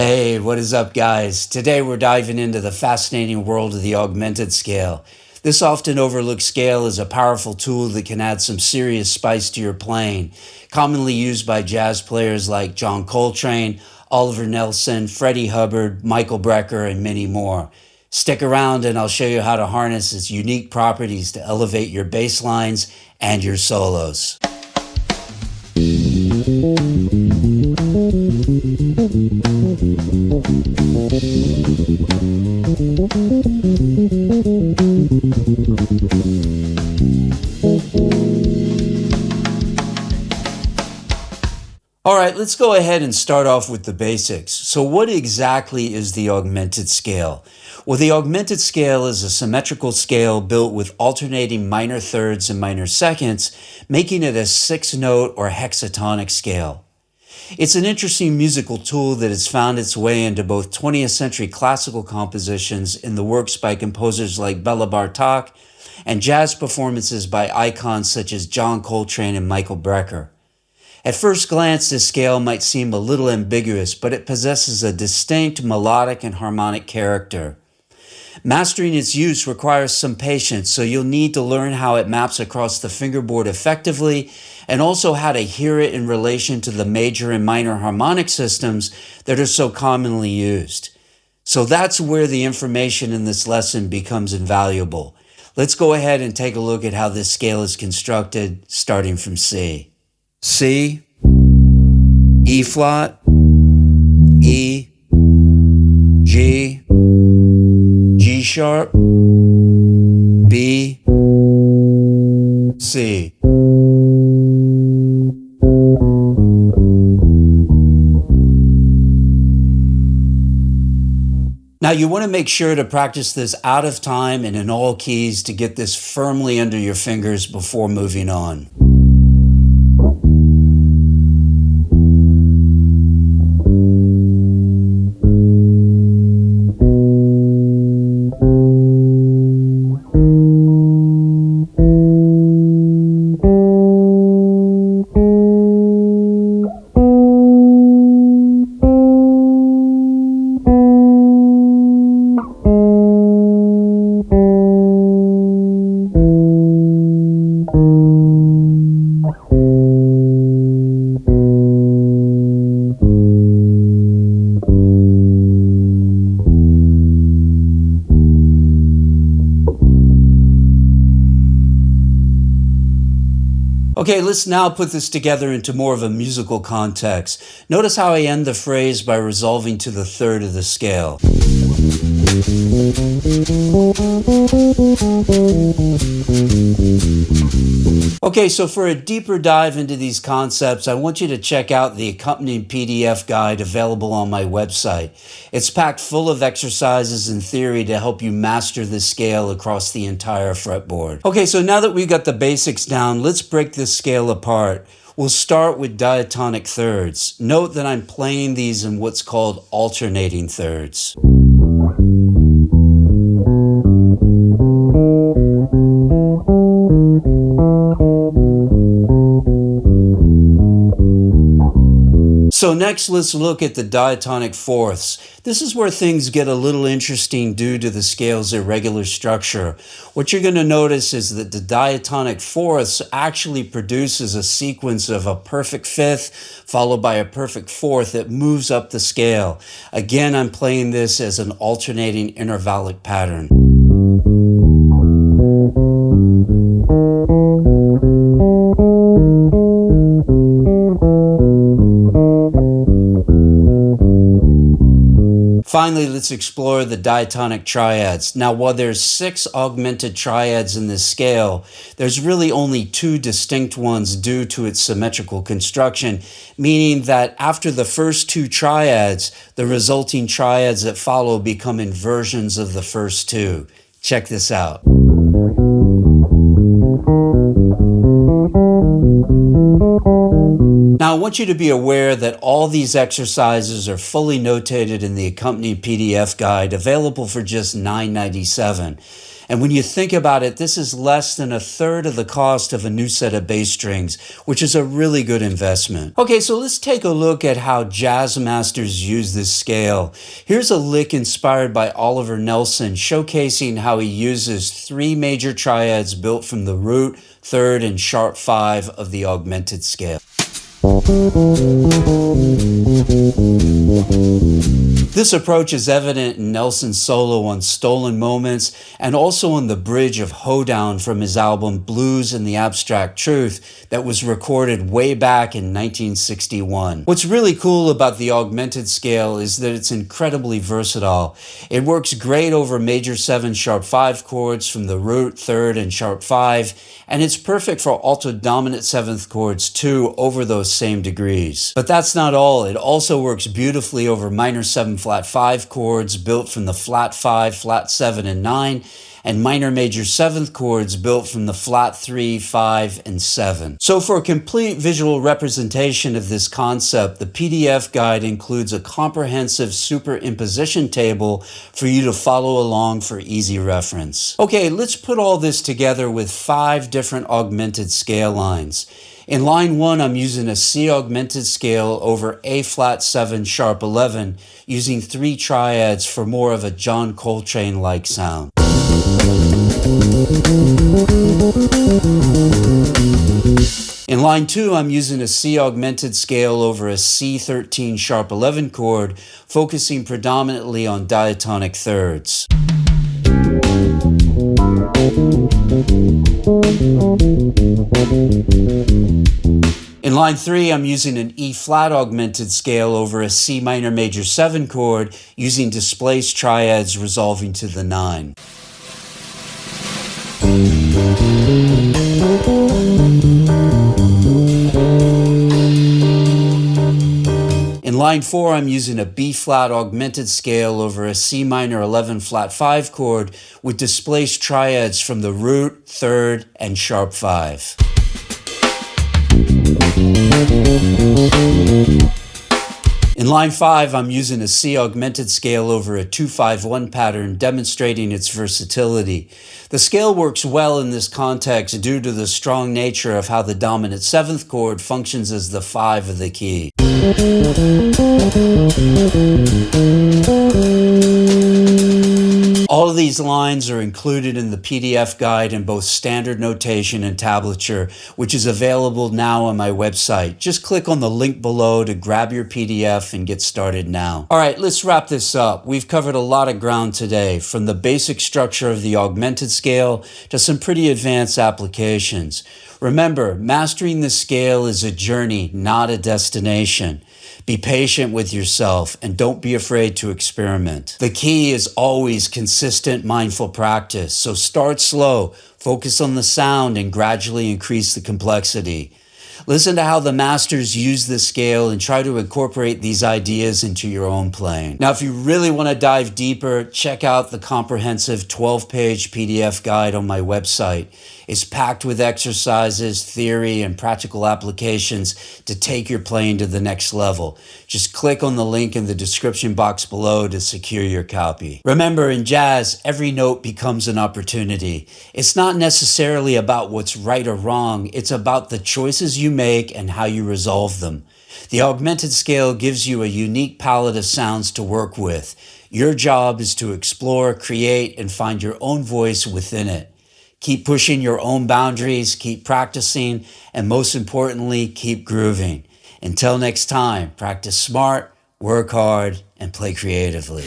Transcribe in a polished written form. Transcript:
Hey, what is up, guys? Today we're diving into the fascinating world of the augmented scale. This often overlooked scale is a powerful tool that can add some serious spice to your playing, commonly used by jazz players like John Coltrane, Oliver Nelson, Freddie Hubbard, Michael Brecker, and many more. Stick around and I'll show you how to harness its unique properties to elevate your bass lines and your solos. All right, let's go ahead and start off with the basics. So what exactly is the augmented scale? Well, the augmented scale is a symmetrical scale built with alternating minor thirds and minor seconds, making it a 6-note or hexatonic scale. It's an interesting musical tool that has found its way into both 20th century classical compositions in the works by composers like Bela Bartok and jazz performances by icons such as John Coltrane and Michael Brecker. At first glance, this scale might seem a little ambiguous, but it possesses a distinct melodic and harmonic character. Mastering its use requires some patience, so you'll need to learn how it maps across the fingerboard effectively and also how to hear it in relation to the major and minor harmonic systems that are so commonly used. So that's where the information in this lesson becomes invaluable. Let's go ahead and take a look at how this scale is constructed, starting from C. C, E flat, E, G, G sharp, B, C. Now you want to make sure to practice this out of time and in all keys to get this firmly under your fingers before moving on. Okay, let's now put this together into more of a musical context. Notice how I end the phrase by resolving to the third of the scale. Okay, so for a deeper dive into these concepts, I want you to check out the accompanying PDF guide available on my website. It's packed full of exercises and theory to help you master this scale across the entire fretboard. Okay, so now that we've got the basics down, let's break this scale apart. We'll start with diatonic thirds. Note that I'm playing these in what's called alternating thirds. So next, let's look at the diatonic fourths. This is where things get a little interesting due to the scale's irregular structure. What you're going to notice is that the diatonic fourths actually produces a sequence of a perfect fifth followed by a perfect fourth that moves up the scale. Again, I'm playing this as an alternating intervallic pattern. Finally, let's explore the diatonic triads. Now, while there's 6 augmented triads in this scale, there's really only 2 distinct ones due to its symmetrical construction, meaning that after the first 2 triads, the resulting triads that follow become inversions of the first 2. Check this out. Now, I want you to be aware that all these exercises are fully notated in the accompanying PDF guide available for just $9.97. And when you think about it, this is less than a third of the cost of a new set of bass strings, which is a really good investment. Okay, so let's take a look at how jazz masters use this scale. Here's a lick inspired by Oliver Nelson, showcasing how he uses 3 major triads built from the root, third, and sharp 5 of the augmented scale. This approach is evident in Nelson's solo on Stolen Moments and also on the bridge of Hoedown from his album Blues and the Abstract Truth that was recorded way back in 1961. What's really cool about the augmented scale is that it's incredibly versatile. It works great over major 7 sharp 5 chords from the root, third, and sharp 5, and it's perfect for alto dominant 7th chords too over those same degrees. But that's not all. It also works beautifully over minor 7 flat 5 chords built from the flat 5, flat 7, and 9, and minor major 7th chords built from the flat 3, 5, and 7. So for a complete visual representation of this concept, the PDF guide includes a comprehensive superimposition table for you to follow along for easy reference. Okay, let's put all this together with 5 different augmented scale lines. In line 1, I'm using a C augmented scale over A flat 7 sharp 11, using 3 triads for more of a John Coltrane-like sound. In line 2, I'm using a C augmented scale over a C13 sharp 11 chord, focusing predominantly on diatonic thirds. In line 3, I'm using an E flat augmented scale over a C minor major 7 chord, using displaced triads resolving to the 9. In line 4, I'm using a B flat augmented scale over a C minor 11 flat 5 chord with displaced triads from the root, third, and sharp 5. In line 5, I'm using a C augmented scale over a 2-5-1 pattern, demonstrating its versatility. The scale works well in this context due to the strong nature of how the dominant 7th chord functions as the 5 of the key. All of these lines are included in the PDF guide in both standard notation and tablature, which is available now on my website. Just click on the link below to grab your PDF and get started now. All right, let's wrap this up. We've covered a lot of ground today, from the basic structure of the augmented scale to some pretty advanced applications. Remember, mastering the scale is a journey, not a destination. Be patient with yourself and don't be afraid to experiment. The key is always consistent, mindful practice. So start slow, focus on the sound, and gradually increase the complexity. Listen to how the masters use the scale and try to incorporate these ideas into your own playing. Now, if you really want to dive deeper, check out the comprehensive 12-page PDF guide on my website. It's packed with exercises, theory, and practical applications to take your playing to the next level. Just click on the link in the description box below to secure your copy. Remember, in jazz, every note becomes an opportunity. It's not necessarily about what's right or wrong. It's about the choices you make and how you resolve them. The augmented scale gives you a unique palette of sounds to work with. Your job is to explore, create, and find your own voice within it. Keep pushing your own boundaries, keep practicing, and most importantly, keep grooving. Until next time, practice smart, work hard, and play creatively.